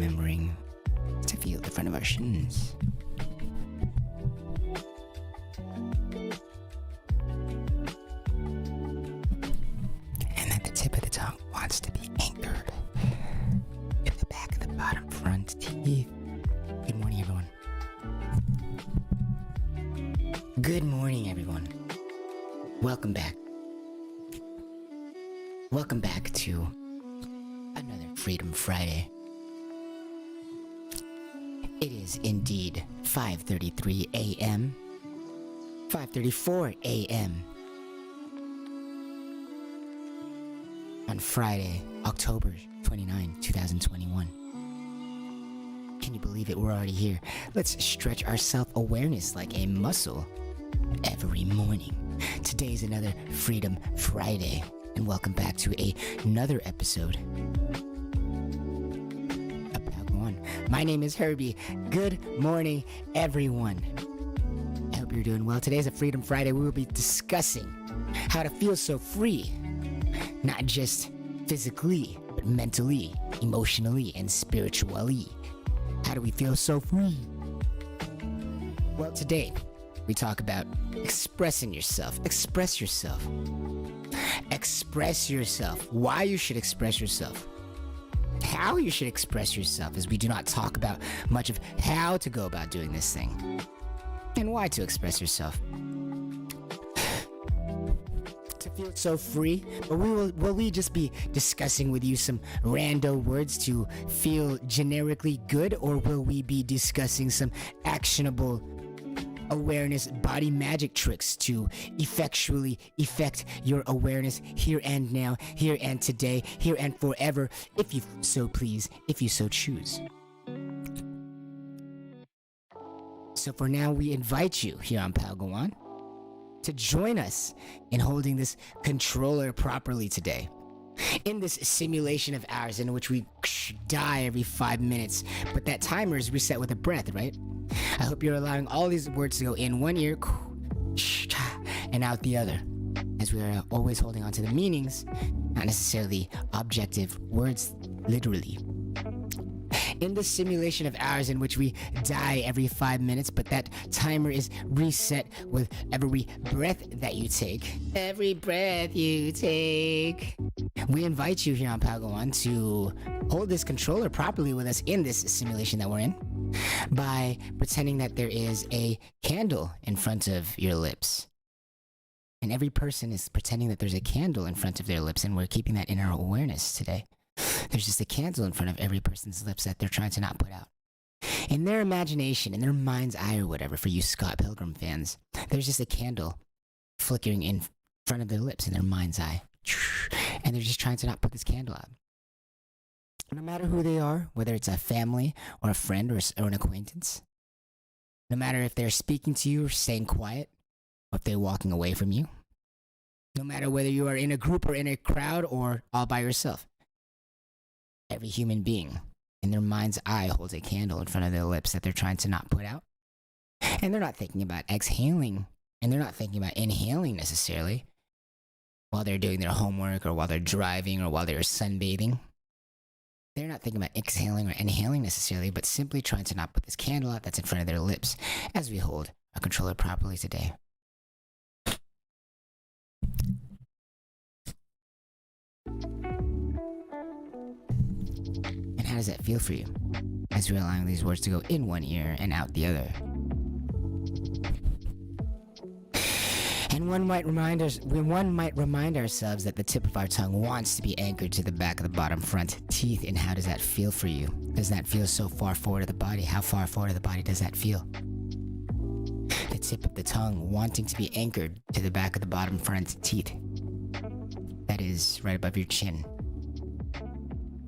Remembering to feel the front of our shins. And that the tip of the tongue wants to be anchored in the back of the bottom front teeth. Good morning, everyone. Good morning, everyone. Welcome back. Welcome back to another Freedom Friday. It is indeed 5:33 a.m., 5:34 a.m. on Friday, October 29, 2021. Can you believe it? We're already here. Let's stretch our self-awareness like a muscle every morning. Today is another Freedom Friday, and welcome back to another episode. My name is Herbie. Good morning, everyone. I hope you're doing well. Today is a Freedom Friday. We will be discussing how to feel so free, not just physically, but mentally, emotionally, and spiritually. How do we feel so free? Well, today we talk about expressing yourself. Express yourself. Express yourself. Why you should express yourself. How you should express yourself, as we do not talk about much of how to go about doing this thing and why to express yourself. To feel so free, but will we just be discussing with you some rando words to feel generically good, or will we be discussing some actionable awareness body magic tricks to effectually effect your awareness here and now, here and today, here and forever, if you so please, if you so choose? So for now, we invite you here on Palgoan to join us in holding this controller properly today. In this simulation of ours in which we die every 5 minutes, but that timer is reset with a breath, right? I hope you're allowing all these words to go in one ear and out the other, as we are always holding on to the meanings, not necessarily objective words, literally. In this simulation of ours in which we die every 5 minutes, but that timer is reset with every breath that you take. Every breath you take. We invite you here on Palgoan to hold this controller properly with us in this simulation that we're in by pretending that there is a candle in front of your lips. And every person is pretending that there's a candle in front of their lips, and we're keeping that in our awareness today. There's just a candle in front of every person's lips that they're trying to not put out. In their imagination, in their mind's eye or whatever, for you Scott Pilgrim fans, there's just a candle flickering in front of their lips in their mind's eye. And they're just trying to not put this candle out. No matter who they are, whether it's a family or a friend or an acquaintance, no matter if they're speaking to you or staying quiet, or if they're walking away from you, no matter whether you are in a group or in a crowd or all by yourself, every human being in their mind's eye holds a candle in front of their lips that they're trying to not put out. And they're not thinking about exhaling, and they're not thinking about inhaling necessarily while they're doing their homework or while they're driving or while they're sunbathing. They're not thinking about exhaling or inhaling necessarily, but simply trying to not put this candle out that's in front of their lips as we hold our controller properly today. And how does that feel for you as you're allowing these words to go in one ear and out the other? And one might remind ourselves that the tip of our tongue wants to be anchored to the back of the bottom front teeth. And how does that feel for you? Does that feel so far forward of the body? How far forward of the body does that feel? The tip of the tongue wanting to be anchored to the back of the bottom front teeth. That is right above your chin.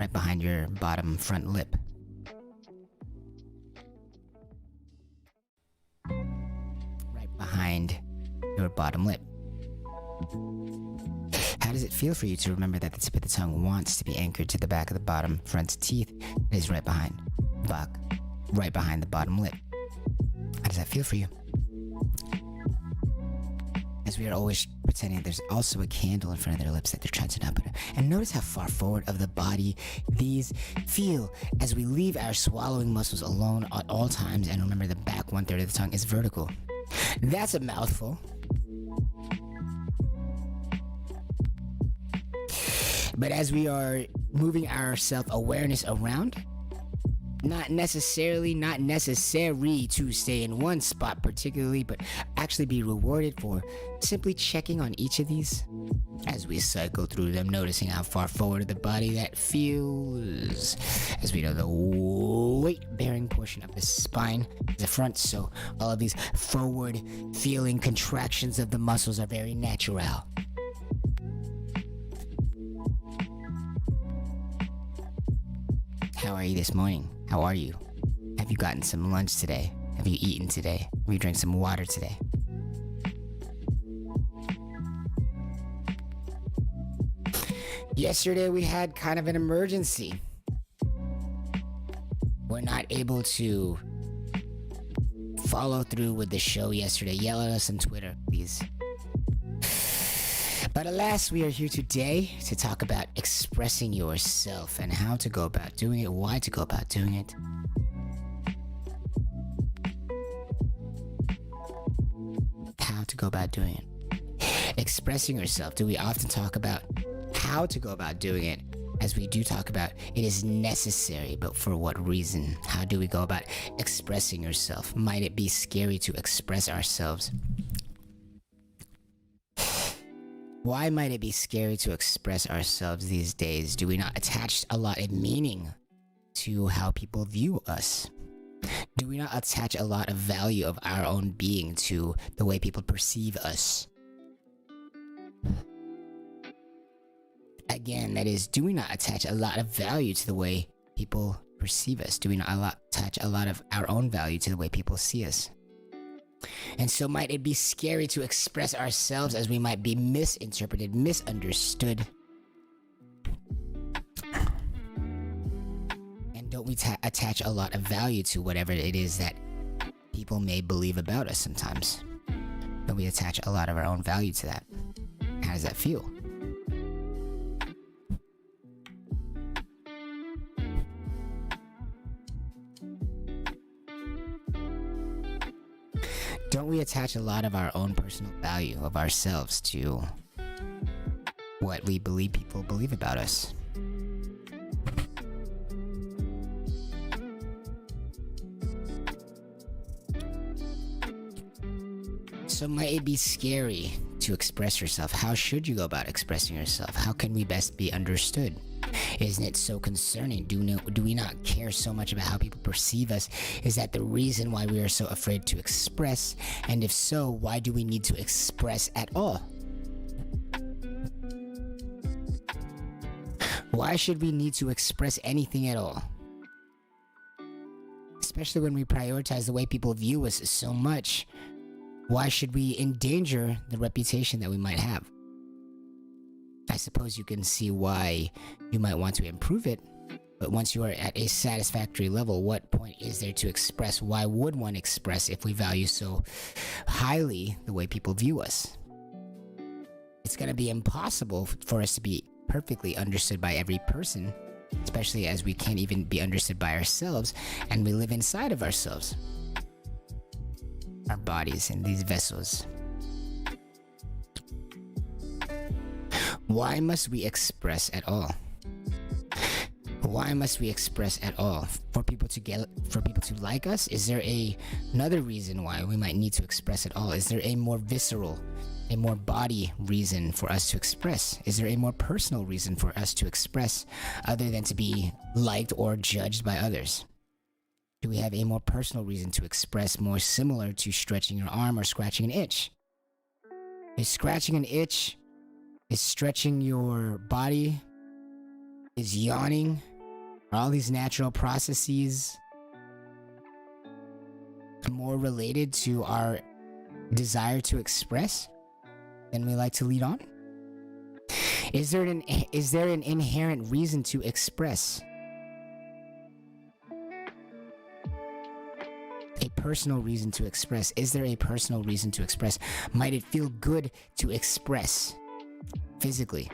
Right behind your bottom front lip. Right behind your bottom lip. How does it feel for you to remember that the tip of the tongue wants to be anchored to the back of the bottom front teeth that is right behind the bottom lip? How does that feel for you? As we are always pretending there's also a candle in front of their lips that they're trying to not put. And notice how far forward of the body these feel as we leave our swallowing muscles alone at all times. And remember, the back 1/3 of the tongue is vertical. That's a mouthful. But as we are moving our self-awareness around, not necessary to stay in one spot particularly, but actually be rewarded for simply checking on each of these as we cycle through them, noticing how far forward of the body that feels. As we know, the weight-bearing portion of the spine is the front, so all of these forward-feeling contractions of the muscles are very natural. How are you this morning? How are you? Have you gotten some lunch today? Have you eaten today? Have you drank some water today? Yesterday we had kind of an emergency. We're not able to follow through with the show yesterday. Yell at us on Twitter, please. But alas, we are here today to talk about expressing yourself and how to go about doing it, why to go about doing it. How to go about doing it. Expressing yourself. Do we often talk about how to go about doing it? As we do talk about, it is necessary, but for what reason? How do we go about expressing yourself? Might it be scary to express ourselves? Why might it be scary to express ourselves these days? Do we not attach a lot of meaning to how people view us? Do we not attach a lot of value of our own being to the way people perceive us? Again, that is, do we not attach a lot of value to the way people perceive us? Do we not attach a lot of our own value to the way people see us? And so might it be scary to express ourselves as we might be misinterpreted, misunderstood? And don't we attach a lot of value to whatever it is that people may believe about us sometimes? Don't we attach a lot of our own value to that? How does that feel? Don't we attach a lot of our own personal value of ourselves to what we believe people believe about us? So might it be scary to express yourself? How should you go about expressing yourself? How can we best be understood? Isn't it so concerning? Do we not care so much about how people perceive us? Is that the reason why we are so afraid to express? And if so, why do we need to express at all? Why should we need to express anything at all? Especially when we prioritize the way people view us so much. Why should we endanger the reputation that we might have? I suppose you can see why you might want to improve it, but once you are at a satisfactory level, what point is there to express? Why would one express if we value so highly the way people view us? It's going to be impossible for us to be perfectly understood by every person, especially as we can't even be understood by ourselves, and we live inside of ourselves, our bodies and these vessels. Why must we express at all? Why must we express at all? For people to like us? Is there another reason why we might need to express at all? Is there a more visceral, a more body reason for us to express? Is there a more personal reason for us to express other than to be liked or judged by others? Do we have a more personal reason to express more similar to stretching your arm or scratching an itch? Is scratching an itch, is stretching your body, is yawning, are all these natural processes more related to our desire to express than we like to lead on? Is there an inherent reason to express? A personal reason to express. Is there a personal reason to express? Might it feel good to express physically?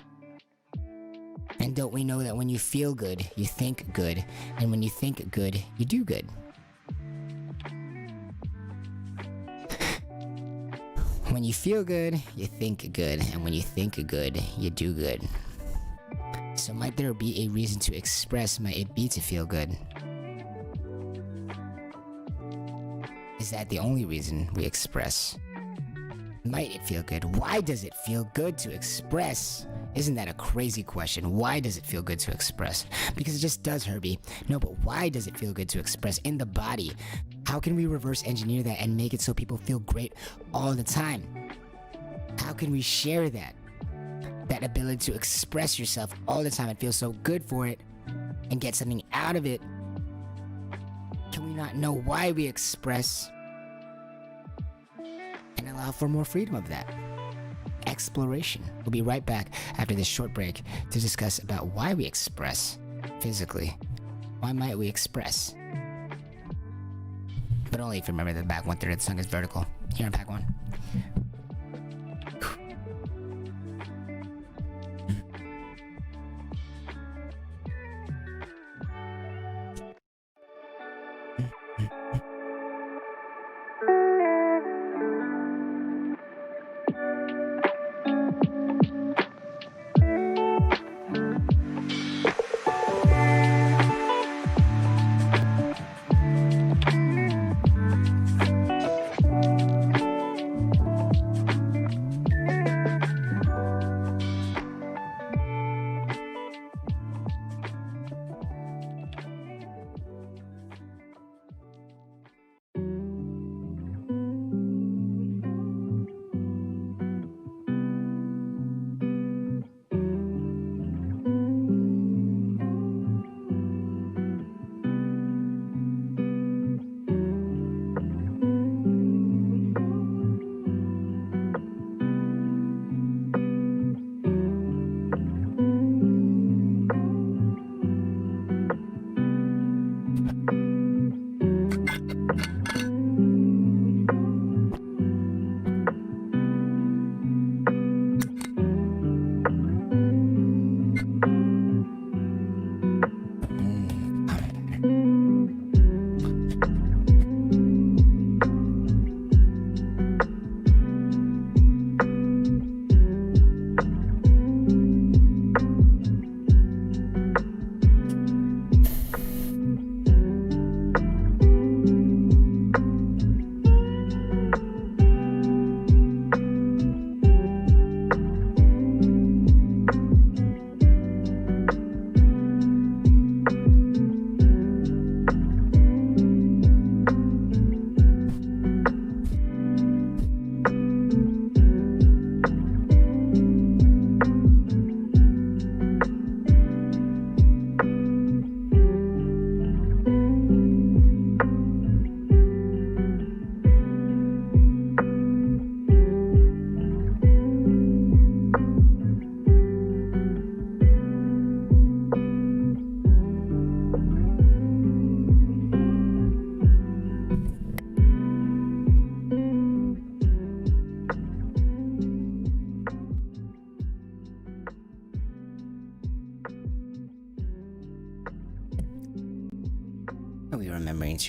And don't we know that when you feel good, you think good, and when you think good, you do good? When you feel good, you think good, and when you think good, you do good. So might there be a reason to express? Might it be to feel good? Is that the only reason we express? Might it feel good? Why does it feel good to express? Isn't that a crazy question? Why does it feel good to express? Because it just does, Herbie. No, but why does it feel good to express in the body? How can we reverse engineer that and make it so people feel great all the time? How can we share that? That ability to express yourself all the time and feel so good for it and get something out of it. Can we not know why we express and allow for more freedom of that? Exploration. We'll be right back after this short break to discuss about why we express physically. Why might we express? But only if you remember that the back 1/3 of the song is vertical. Here on Pack One.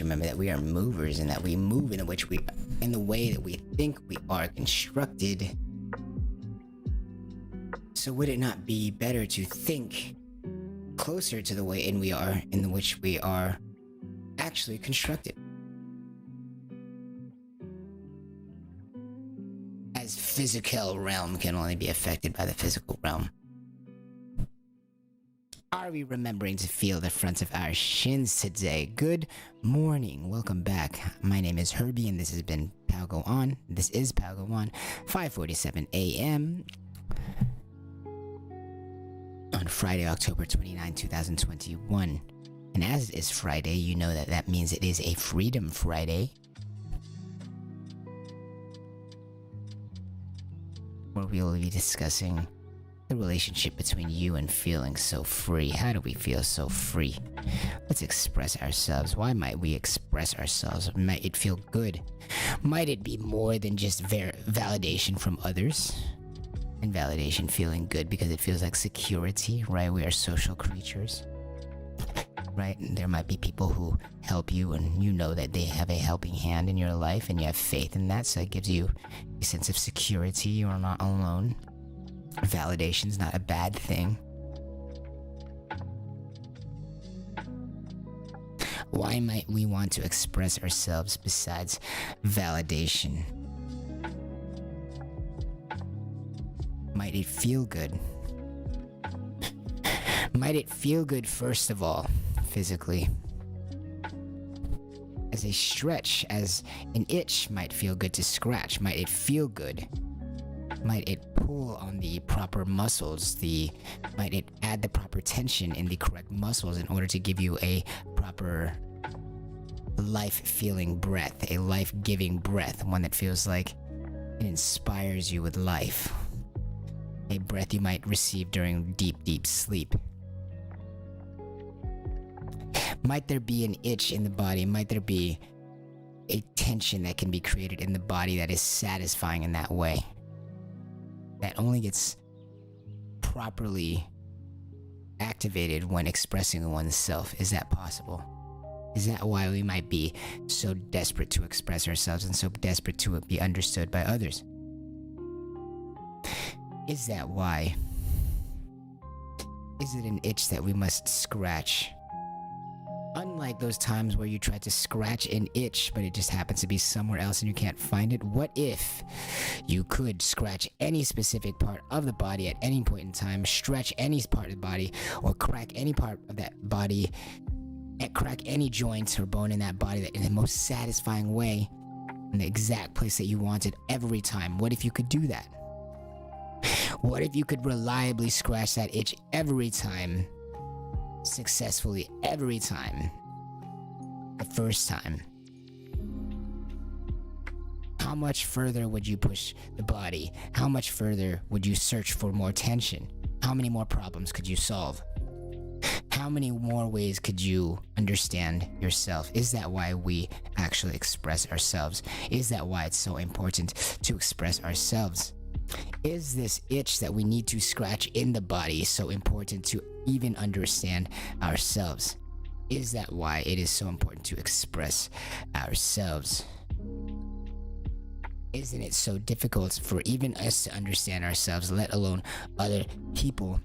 Remember that we are movers and that we move in the way that we think we are constructed. So would it not be better to think closer to the way in which we are actually constructed? as physical realm can only be affected by the physical realm. Are we remembering to feel the fronts of our shins today? Good morning. Welcome back. My name is Herbie and this has been Pal Go On. This is Pal Go On, 5:47 a.m. on Friday, October 29, 2021. And as it is Friday, you know that means it is a Freedom Friday, where we will be discussing the relationship between you and feeling so free. How do we feel so free? Let's express ourselves. Why might we express ourselves? Might it feel good? Might it be more than just validation from others? And validation feeling good because it feels like security, right? We are social creatures, right? And there might be people who help you and you know that they have a helping hand in your life and you have faith in that, so it gives you a sense of security. You're not alone. Validation's not a bad thing. Why might we want to express ourselves besides validation? Might it feel good? Might it feel good, first of all, physically? As a stretch, as an itch might feel good to scratch. Might it feel good? Might it pull on the proper muscles? Might it add the proper tension in the correct muscles in order to give you a proper life-feeling breath, a life-giving breath, one that feels like it inspires you with life, a breath you might receive during deep, deep sleep. Might there be an itch in the body? Might there be a tension that can be created in the body that is satisfying in that way, that only gets properly activated when expressing oneself? Is that possible? Is that why we might be so desperate to express ourselves and so desperate to be understood by others? Is that why? Is it an itch that we must scratch? Unlike those times where you try to scratch an itch, but it just happens to be somewhere else and you can't find it. What if you could scratch any specific part of the body at any point in time, stretch any part of the body, or crack any part of that body, and crack any joint or bone in that body that in the most satisfying way, in the exact place that you wanted every time? What if you could do that? What if you could reliably scratch that itch every time? Successfully every time, the first time? How much further would you push the body? How much further would you search for more tension? How many more problems could you solve? How many more ways could you understand yourself? Is that why we actually express ourselves? Is that why it's so important to express ourselves? Is this itch that we need to scratch in the body so important to even understand ourselves? Is that why it is so important to express ourselves? Isn't it so difficult for even us to understand ourselves, let alone other people?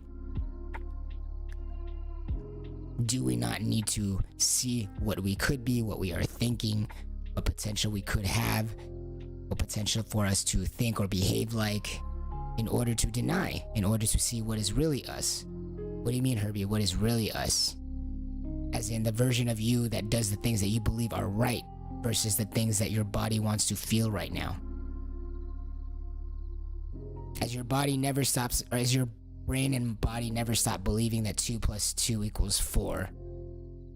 Do we not need to see what we could be, what we are thinking, what potential we could have, what potential for us to think or behave like, in order to deny, in order to see what is really us? What do you mean, Herbie? What is really us? As in the version of you that does the things that you believe are right versus the things that your body wants to feel right now. As your body never stops, or as your brain and body never stop believing that 2 + 2 = 4,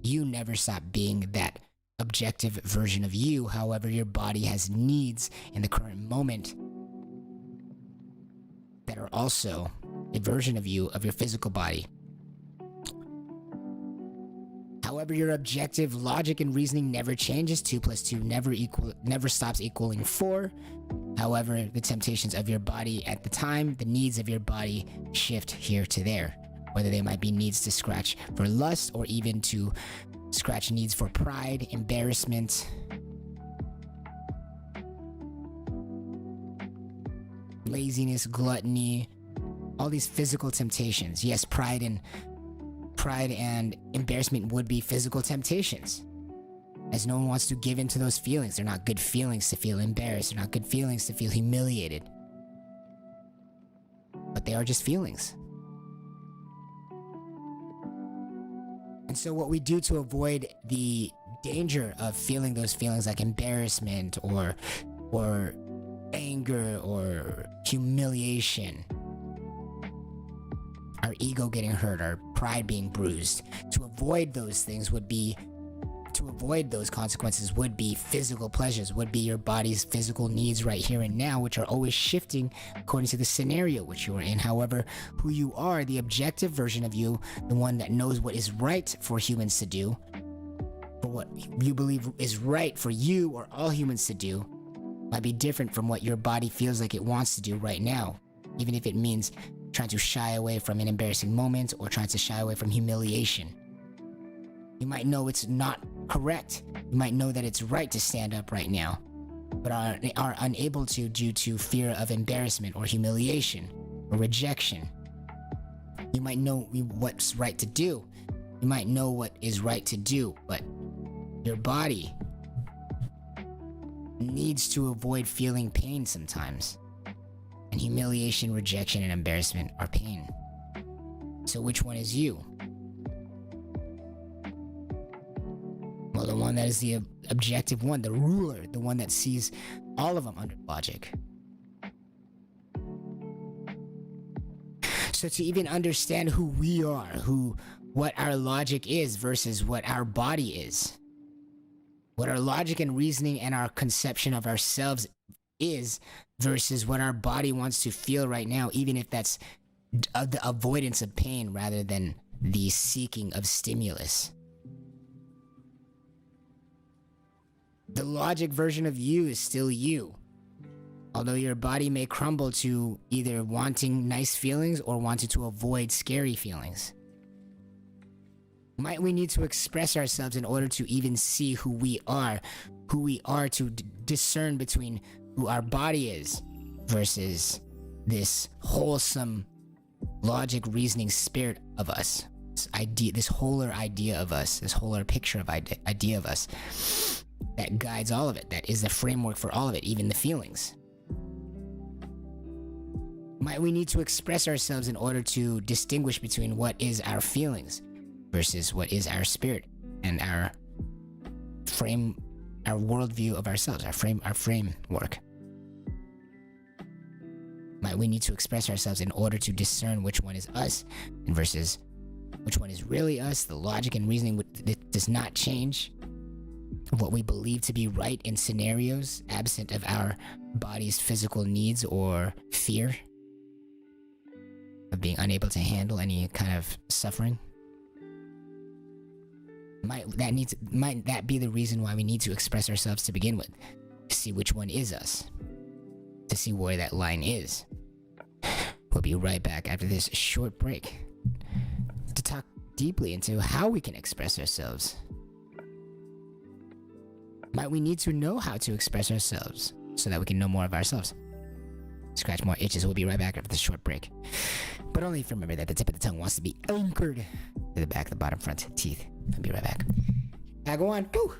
you never stop being that objective version of you. However, your body has needs in the current moment that are also a version of you, of your physical body. However, your objective logic and reasoning never changes. 2 + 2 never stops equaling 4. However, the temptations of your body at the time, the needs of your body shift here to there. Whether they might be needs to scratch for lust, or even to scratch needs for pride, embarrassment, laziness, gluttony, all these physical temptations. Yes, pride and embarrassment would be physical temptations, as no one wants to give in to those feelings. They're not good feelings to feel embarrassed. They're not good feelings to feel humiliated. they are just feelings. And so what we do to avoid the danger of feeling those feelings like embarrassment or anger or humiliation, our ego getting hurt, our pride being bruised, to avoid those things would be, to avoid those consequences would be physical pleasures, would be your body's physical needs right here and now, which are always shifting according to the scenario which you are in. However, who you are, the objective version of you, the one that knows what is right for humans to do, for what you believe is right for you or all humans to do, might be different from what your body feels like it wants to do right now, even if it means trying to shy away from an embarrassing moment or trying to shy away from humiliation. You might know it's not correct. You might know that it's right to stand up right now, but are unable to due to fear of embarrassment or humiliation or rejection. You might know what's right to do. You might know what is right to do, but your body needs to avoid feeling pain sometimes. And humiliation, rejection, and embarrassment are pain. So which one is you? Well, the one that is the objective one, the ruler, the one that sees all of them under logic. So to even understand who we are, what our logic is versus what our body is, what our logic and reasoning and our conception of ourselves is versus what our body wants to feel right now, even if that's the avoidance of pain rather than the seeking of stimulus. The logic version of you is still you, although your body may crumble to either wanting nice feelings or wanting to avoid scary feelings. Might we need to express ourselves in order to even see who we are to discern between who our body is versus this wholesome logic reasoning spirit of us, this wholer idea of us, this wholer picture of idea of us that guides all of it, that is the framework for all of it, even the feelings. Might we need to express ourselves in order to distinguish between what is our feelings versus what is our spirit and our worldview of ourselves, our framework? Might we need to express ourselves in order to discern which one is us and versus which one is really us? The logic and reasoning does not change. What we believe to be right in scenarios absent of our body's physical needs or fear of being unable to handle any kind of suffering. Might that be the reason why we need to express ourselves to begin with? To see which one is us. To see where that line is. We'll be right back after this short break to talk deeply into how we can express ourselves. Might we need to know how to express ourselves so that we can know more of ourselves? Scratch more itches. We'll be right back after this short break. But only if you remember that the tip of the tongue wants to be anchored to the back, the bottom, front teeth. I'll be right back. Now go on. Woo!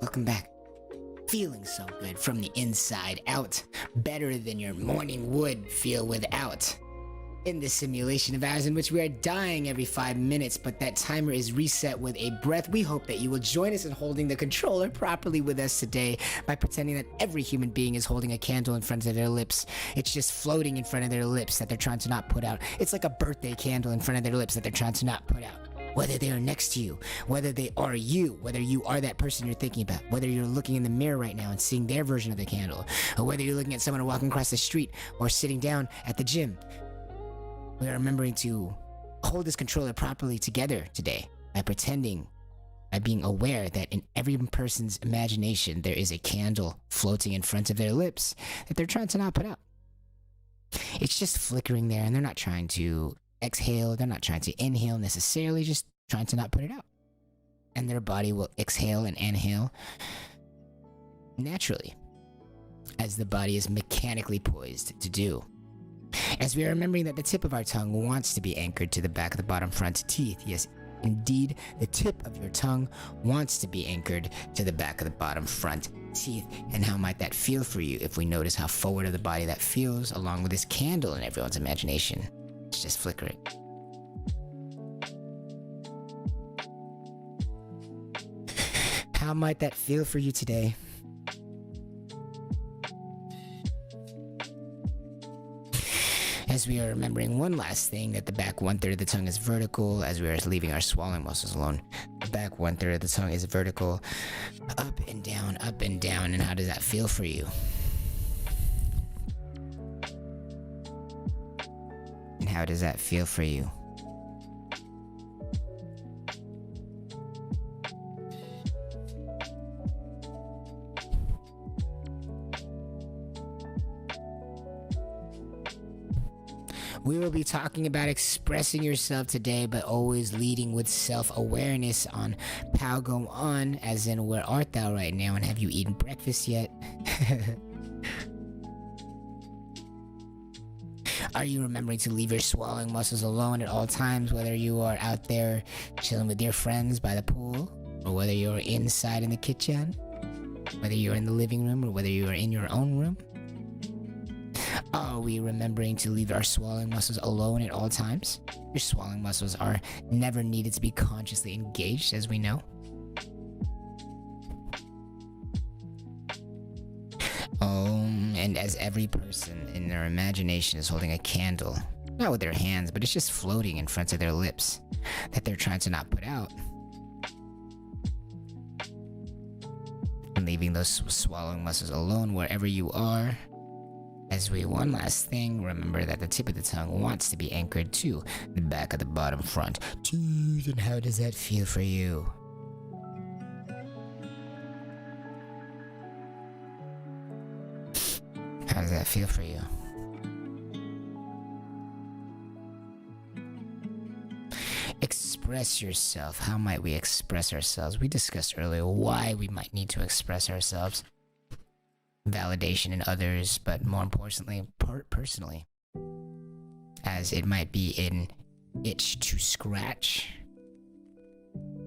Welcome back. Feeling so good from the inside out, better than your morning would feel without. In this simulation of ours in which we are dying every 5 minutes, but that timer is reset with a breath, we hope that you will join us in holding the controller properly with us today by pretending that every human being is holding a candle in front of their lips. It's just floating in front of their lips that they're trying to not put out. It's like a birthday candle in front of their lips that they're trying to not put out. Whether they are next to you, whether they are you, whether you are that person you're thinking about, whether you're looking in the mirror right now and seeing their version of the candle, or whether you're looking at someone walking across the street or sitting down at the gym, we are remembering to hold this controller properly together today by pretending, by being aware that in every person's imagination there is a candle floating in front of their lips that they're trying to not put out. It's just flickering there, and they're not trying to exhale, they're not trying to inhale necessarily, just trying to not put it out. And their body will exhale and inhale naturally, as the body is mechanically poised to do. As we are remembering that the tip of our tongue wants to be anchored to the back of the bottom front teeth. Yes, indeed, the tip of your tongue wants to be anchored to the back of the bottom front teeth. And how might that feel for you if we notice how forward of the body that feels, along with this candle in everyone's imagination? It's just flickering. How might that feel for you today? As we are remembering one last thing, that the back 1/3 of the tongue is vertical, as we are leaving our swallowing muscles alone. The back 1/3 of the tongue is vertical, up and down, and how does that feel for you? And how does that feel for you? We will be talking about expressing yourself today, but always leading with self-awareness on Pal Go On, as in where art thou right now, and have you eaten breakfast yet? Are you remembering to leave your swallowing muscles alone at all times, whether you are out there chilling with your friends by the pool, or whether you're inside in the kitchen, whether you're in the living room, or whether you are in your own room? Are we remembering to leave our swallowing muscles alone at all times? Your swallowing muscles are never needed to be consciously engaged, as we know. And as every person in their imagination is holding a candle, not with their hands, but it's just floating in front of their lips, that they're trying to not put out. And leaving those swallowing muscles alone wherever you are. As we, one last thing, remember that the tip of the tongue wants to be anchored to the back of the bottom front tooth. And how does that feel for you? How does that feel for you? Express yourself. How might we express ourselves? We discussed earlier why we might need to express ourselves. Validation in others, but more importantly, personally, as it might be an itch to scratch,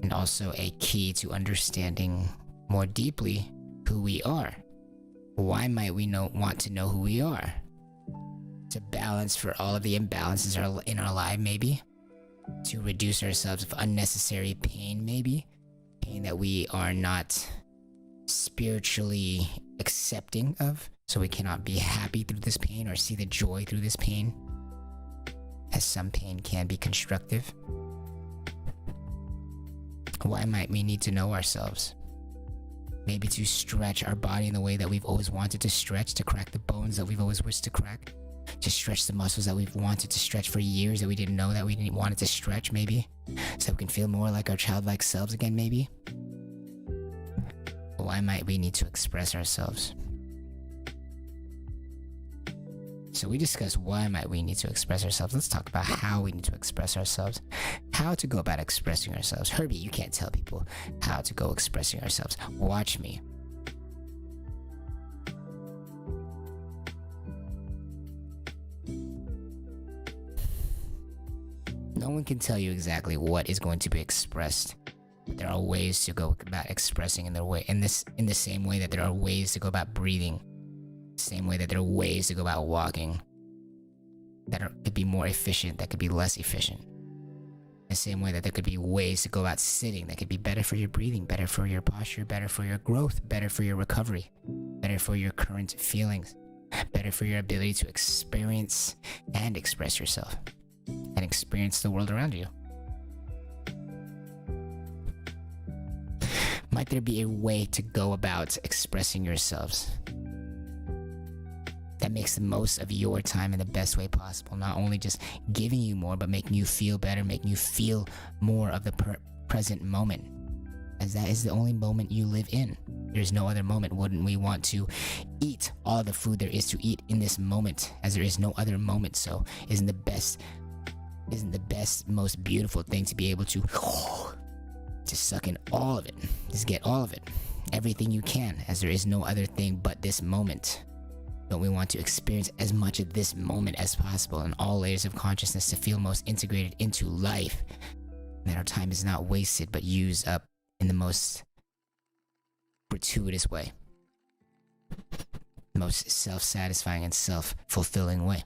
and also a key to understanding more deeply who we are. Why might we want to know who we are? To balance for all of the imbalances in our life, maybe. To reduce ourselves of unnecessary pain, maybe. Pain that we are not spiritually accepting of, so we cannot be happy through this pain or see the joy through this pain, as some pain can be constructive. Why might we need to know ourselves? Maybe to stretch our body in the way that we've always wanted to stretch, to crack the bones that we've always wished to crack, to stretch the muscles that we've wanted to stretch for years that we didn't know that we didn't want it to stretch, maybe, so we can feel more like our childlike selves again, maybe. Why might we need to express ourselves? So we discussed why might we need to express ourselves. Let's talk about how we need to express ourselves. How to go about expressing ourselves. Herbie, you can't tell people how to go expressing ourselves. Watch me. No one can tell you exactly what is going to be expressed. There are ways to go about expressing in the same way that there are ways to go about breathing. Same way that there are ways to go about walking that could be more efficient, that could be less efficient. The same way that there could be ways to go about sitting that could be better for your breathing, better for your posture, better for your growth, better for your recovery, better for your current feelings, better for your ability to experience and express yourself and experience the world around you. Might there be a way to go about expressing yourselves that makes the most of your time in the best way possible? Not only just giving you more, but making you feel better, making you feel more of the present moment, as that is the only moment you live in. There's no other moment. Wouldn't we want to eat all the food there is to eat in this moment, as there is no other moment? So isn't the best, most beautiful thing to be able to suck in all of it, just get all of it, everything you can, as there is no other thing but this moment. Don't we want to experience as much of this moment as possible in all layers of consciousness to feel most integrated into life, and that our time is not wasted but used up in the most gratuitous way, most self-satisfying and self-fulfilling way?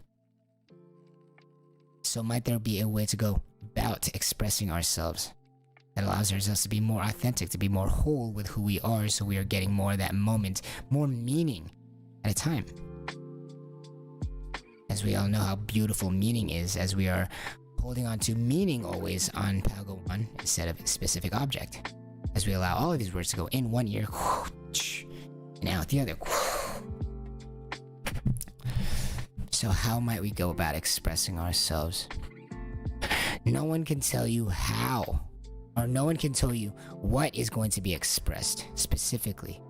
So might there be a way to go about expressing ourselves that allows ourselves to be more authentic, to be more whole with who we are, so we are getting more of that moment, more meaning at a time? As we all know how beautiful meaning is, as we are holding on to meaning always on Pal Go On instead of a specific object. As we allow all of these words to go in one ear and out the other. So how might we go about expressing ourselves? No one can tell you how, or no one can tell you what is going to be expressed specifically.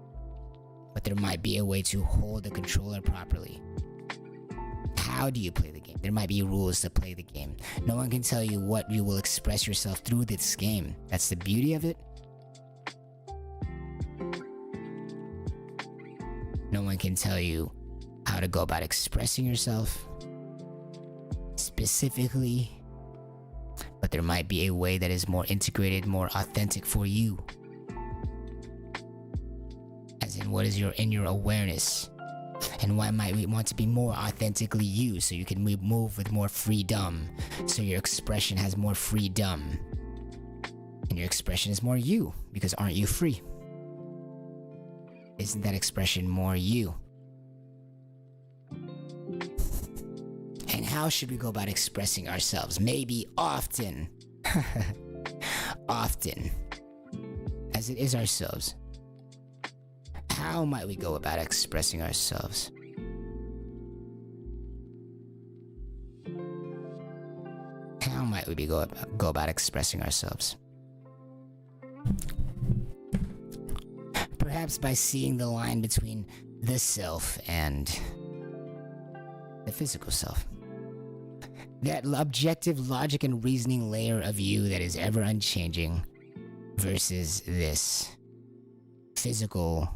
But there might be a way to hold the controller properly. how do you play the game. There might be rules to play the game. No one can tell you what you will express yourself through this game. That's the beauty of it. No one can tell you how to go about expressing yourself specifically, but there might be a way that is more integrated, more authentic for you. As in, what is in your awareness, and why might we want to be more authentically you, so you can move with more freedom, so your expression has more freedom, and your expression is more you, because aren't you free? Isn't that expression more you? And how should we go about expressing ourselves? Maybe often. Often. As it is ourselves. How might we go about expressing ourselves? How might we go about expressing ourselves? Perhaps by seeing the line between the self and the physical self. That objective logic and reasoning layer of you that is ever unchanging versus this physical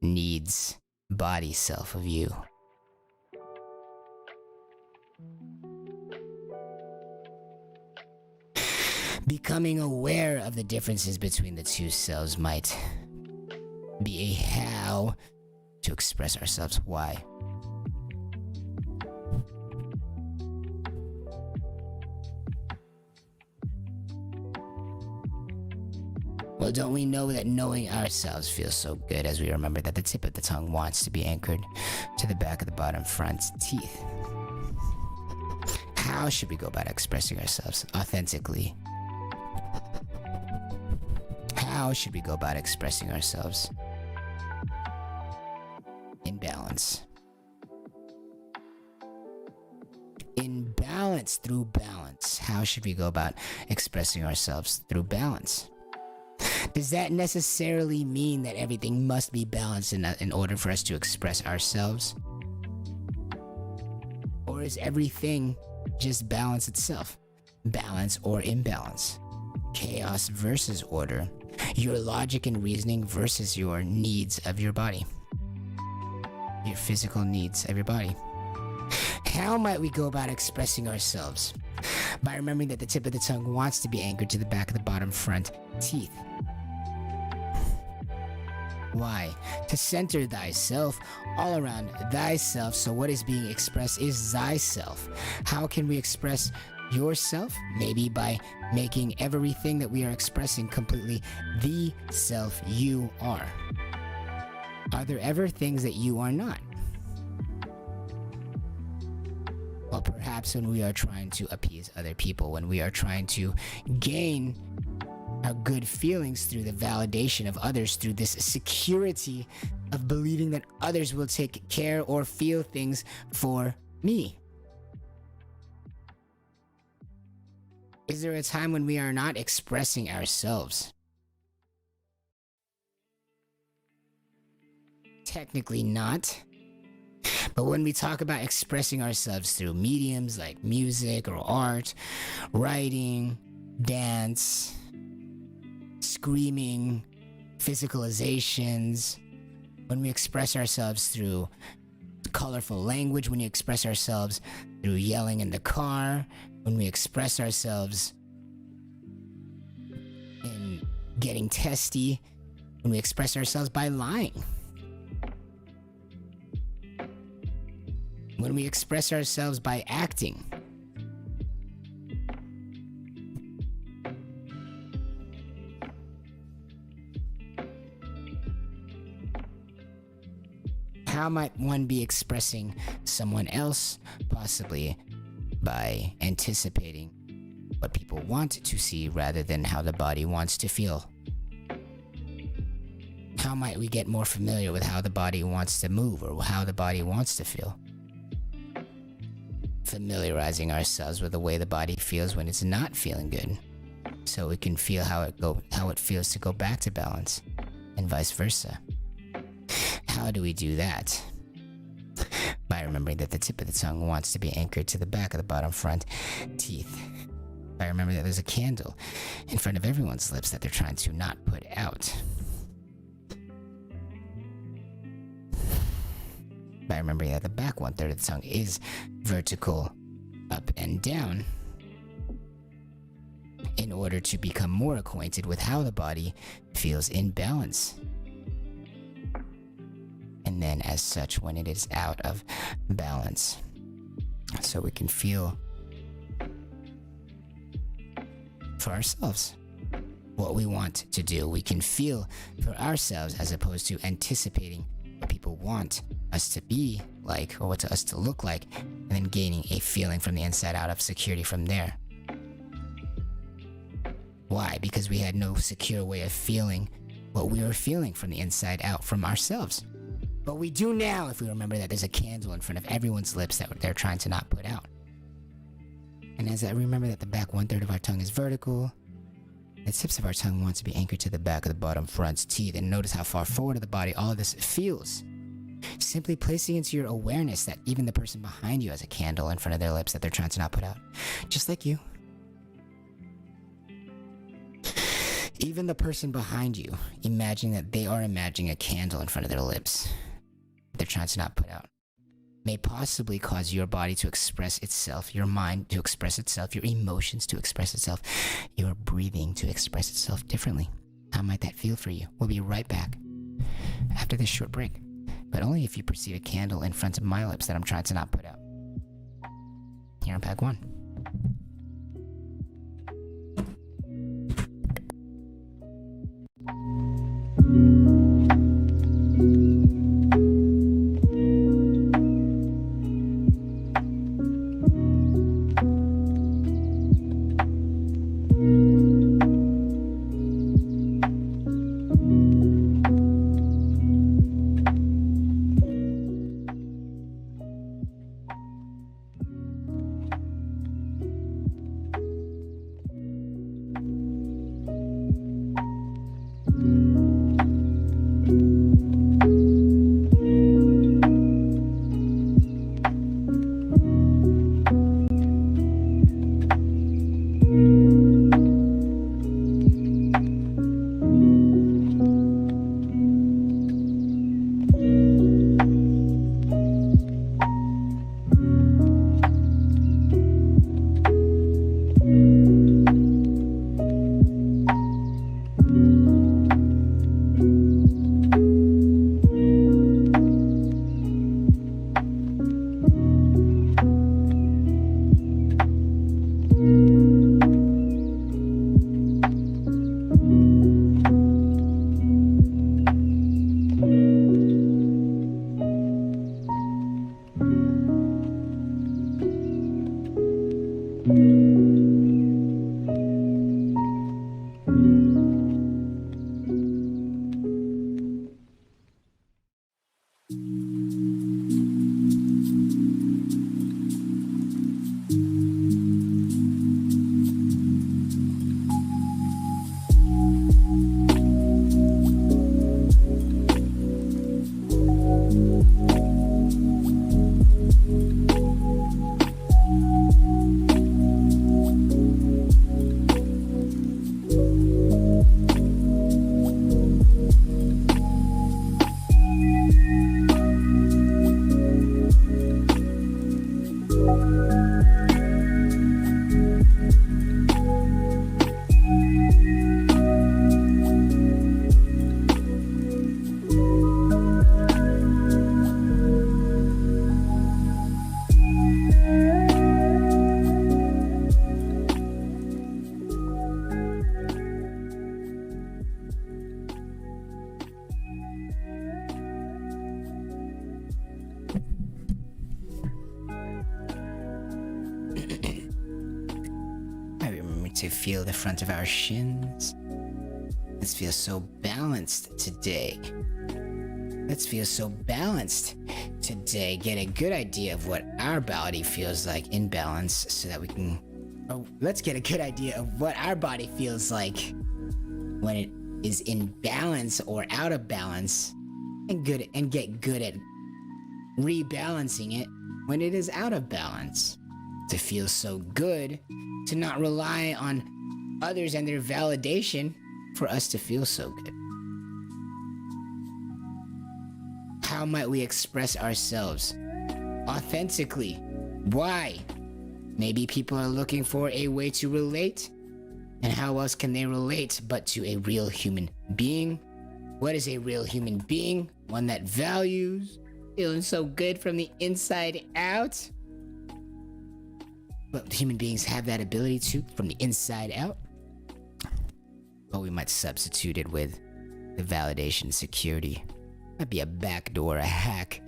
needs body self of you. Becoming aware of the differences between the two selves might be a how to express ourselves. Why? Well, don't we know that knowing ourselves feels so good, as we remember that the tip of the tongue wants to be anchored to the back of the bottom front teeth? How should we go about expressing ourselves authentically? How should we go about expressing ourselves in balance? In balance, through balance. How should we go about expressing ourselves through balance? Does that necessarily mean that everything must be balanced in order for us to express ourselves? Or is everything just balance itself? Balance or imbalance? Chaos versus order? Your logic and reasoning versus your needs of your body? Your physical needs of your body? How might we go about expressing ourselves? By remembering that the tip of the tongue wants to be anchored to the back of the bottom front teeth. Why? To center thyself all around thyself, so what is being expressed is thyself. How can we express yourself? Maybe by making everything that we are expressing completely the self you are. Are there ever things that you are not? Well, perhaps when we are trying to appease other people, when we are trying to gain our good feelings through the validation of others, through this security of believing that others will take care or feel things for me. Is there a time when we are not expressing ourselves? Technically not. But when we talk about expressing ourselves through mediums like music or art, writing, dance, screaming, physicalizations, when we express ourselves through colorful language, when we express ourselves through yelling in the car, when we express ourselves in getting testy, when we express ourselves by lying, when we express ourselves by acting, how might one be expressing someone else, possibly by anticipating what people want to see rather than how the body wants to feel? How might we get more familiar with how the body wants to move or how the body wants to feel? Familiarizing ourselves with the way the body feels when it's not feeling good, so we can feel how it feels to go back to balance, and vice versa. How do we do that? By remembering that the tip of the tongue wants to be anchored to the back of the bottom front teeth. By remembering that there's a candle in front of everyone's lips that they're trying to not put out. By remembering that the back 1/3 of the tongue is vertical up and down, in order to become more acquainted with how the body feels in balance. And then as such, when it is out of balance, so we can feel for ourselves what we want to do. We can feel for ourselves as opposed to anticipating what people want us to be like or what us to look like, and then gaining a feeling from the inside out of security from there. Why? Because we had no secure way of feeling what we were feeling from the inside out from ourselves. But we do now if we remember that there's a candle in front of everyone's lips that they're trying to not put out. And as I remember that the back 1/3 of our tongue is vertical, the tips of our tongue want to be anchored to the back of the bottom front teeth, and notice how far forward of the body all of this feels. Simply placing into your awareness that even the person behind you has a candle in front of their lips that they're trying to not put out. Just like you. Even the person behind you, imagining that they are imagining a candle in front of their lips they're trying to not put out, may possibly cause your body to express itself, your mind to express itself, your emotions to express itself, your breathing to express itself differently. How might that feel for you? We'll be right back after this short break, but only if you perceive a candle in front of my lips that I'm trying to not put out. Here on Pack One. To feel the front of our shins. Let's feel so balanced today. Let's feel so balanced today. Get a good idea of what our body feels like in balance so that we can... let's get a good idea of what our body feels like when it is in balance or out of balance, and get good at rebalancing it when it is out of balance. To feel so good, to not rely on others and their validation for us to feel so good. How might we express ourselves authentically? Why? Maybe people are looking for a way to relate. And how else can they relate but to a real human being? What is a real human being? One that values feeling so good from the inside out. But human beings have that ability to, from the inside out. But we might substitute it with the validation security. Might be a backdoor, a hack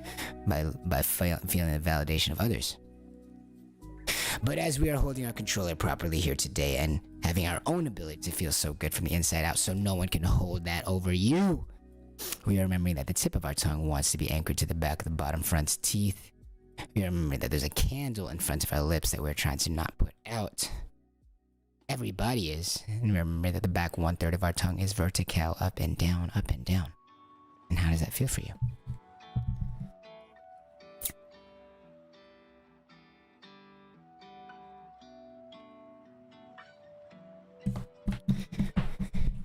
by feeling the validation of others. But as we are holding our controller properly here today and having our own ability to feel so good from the inside out so no one can hold that over you, we are remembering that the tip of our tongue wants to be anchored to the back of the bottom front teeth. We are remembering that there's a candle in front of our lips that we're trying to not put out. Everybody is. And remember that the back 1/3 of our tongue is vertical, up and down, up and down. And how does that feel for you?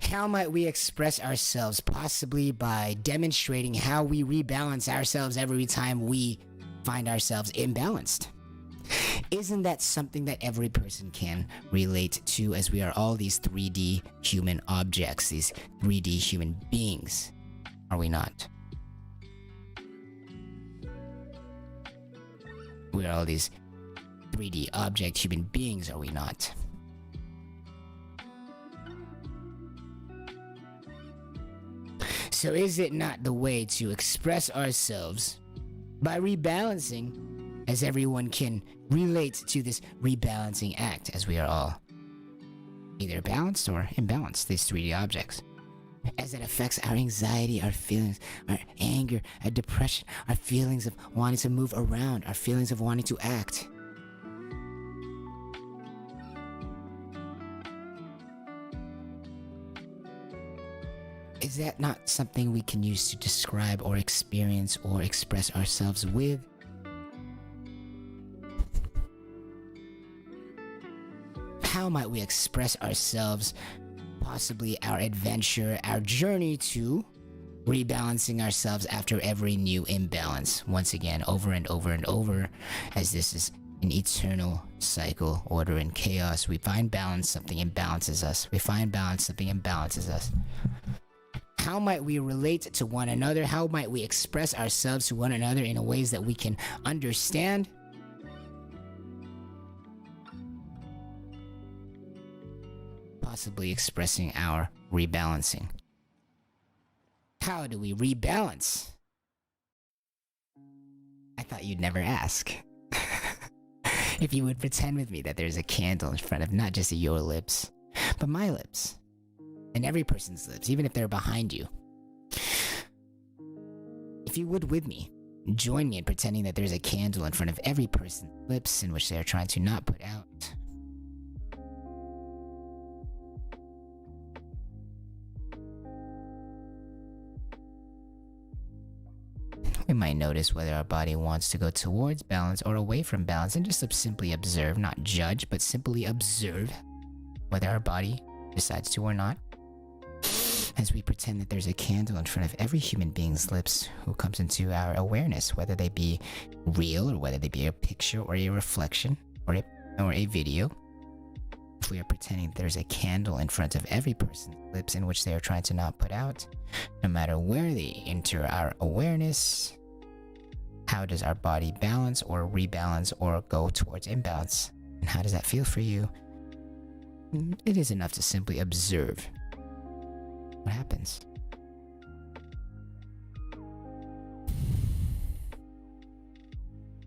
How might we express ourselves? Possibly by demonstrating how we rebalance ourselves every time we find ourselves imbalanced. Isn't that something that every person can relate to, as we are all these 3D human objects, these 3D human beings? Are we not? We are all these 3D object human beings, are we not? So is it not the way to express ourselves by rebalancing, as everyone can relate to this rebalancing act, as we are all either balanced or imbalanced, these 3D objects? As it affects our anxiety, our feelings, our anger, our depression, our feelings of wanting to move around, our feelings of wanting to act. Is that not something we can use to describe or experience or express ourselves with? How might we express ourselves, possibly our adventure, our journey to rebalancing ourselves after every new imbalance, once again, over and over and over, as this is an eternal cycle, order and chaos. We find balance, something imbalances us. We find balance, something imbalances us. How might we relate to one another? How might we express ourselves to one another in ways that we can understand? Possibly expressing our rebalancing. How do we rebalance? I thought you'd never ask. If you would pretend with me that there's a candle in front of not just your lips, but my lips. And every person's lips, even if they're behind you. If you would with me, join me in pretending that there's a candle in front of every person's lips in which they are trying to not put out. We might notice whether our body wants to go towards balance or away from balance, and just simply observe, not judge, but simply observe whether our body decides to or not. As we pretend that there's a candle in front of every human being's lips who comes into our awareness, whether they be real or whether they be a picture or a reflection or a video. If we are pretending that there's a candle in front of every person's lips in which they are trying to not put out, no matter where they enter our awareness, how does our body balance or rebalance or go towards imbalance? And how does that feel for you? It is enough to simply observe what happens.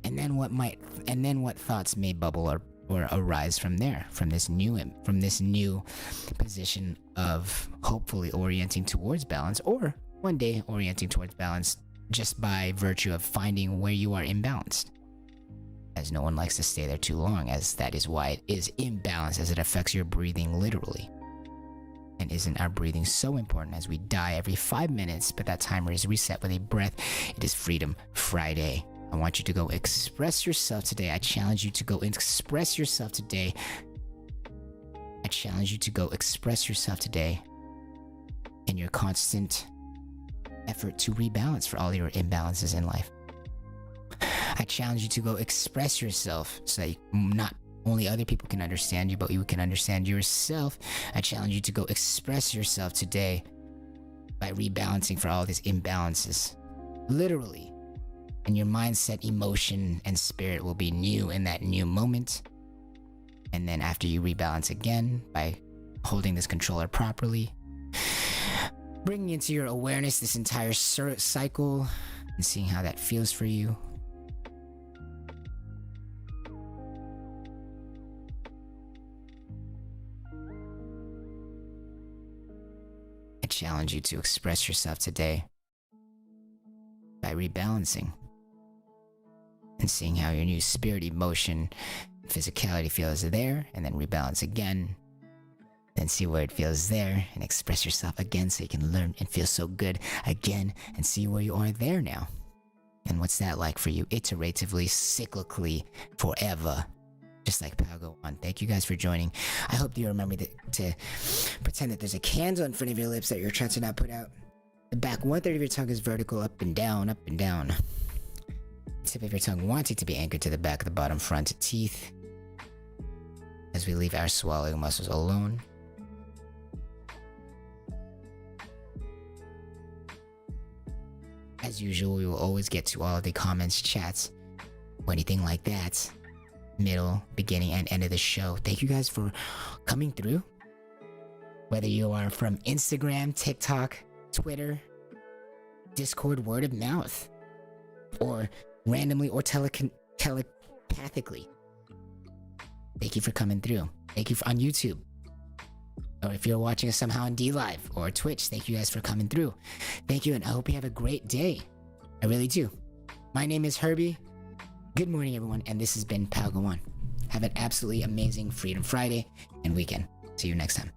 And then what thoughts may bubble or arise from there, from this new position of hopefully orienting towards balance, or one day orienting towards balance just by virtue of finding where you are imbalanced. As no one likes to stay there too long, as that is why it is imbalanced, as it affects your breathing literally. And isn't our breathing so important, as we die every 5 minutes, but that timer is reset with a breath? It is Freedom Friday. I want you to go express yourself today. I challenge you to go express yourself today. I challenge you to go express yourself today in your constant effort to rebalance for all your imbalances in life. I challenge you to go express yourself so that not only other people can understand you, but you can understand yourself. I challenge you to go express yourself today by rebalancing for all these imbalances. Literally. And your mindset, emotion, and spirit will be new in that new moment. And then after you rebalance again by holding this controller properly, bringing into your awareness this entire cycle and seeing how that feels for you. I challenge you to express yourself today by rebalancing and seeing how your new spirit, emotion, physicality feels there, and then rebalance again. Then see where it feels there and express yourself again so you can learn and feel so good again and see where you are there now. And what's that like for you? Iteratively, cyclically, forever. Just like Pago on. Thank you guys for joining. I hope you remember to pretend that there's a candle in front of your lips that you're trying to not put out. The back 1/3 of your tongue is vertical, up and down, up and down. The tip of your tongue wanting to be anchored to the back of the bottom front teeth as we leave our swallowing muscles alone. As usual, we will always get to all of the comments, chats, or anything like that. Middle, beginning, and end of the show. Thank you guys for coming through. Whether you are from Instagram, TikTok, Twitter, Discord, word of mouth, or randomly or telepathically. Thank you for coming through. Thank you on YouTube. Or if you're watching us somehow on DLive or Twitch, thank you guys for coming through. Thank you, and I hope you have a great day. I really do. My name is Herbie. Good morning, everyone, and this has been Pago One. Have an absolutely amazing Freedom Friday and weekend. See you next time.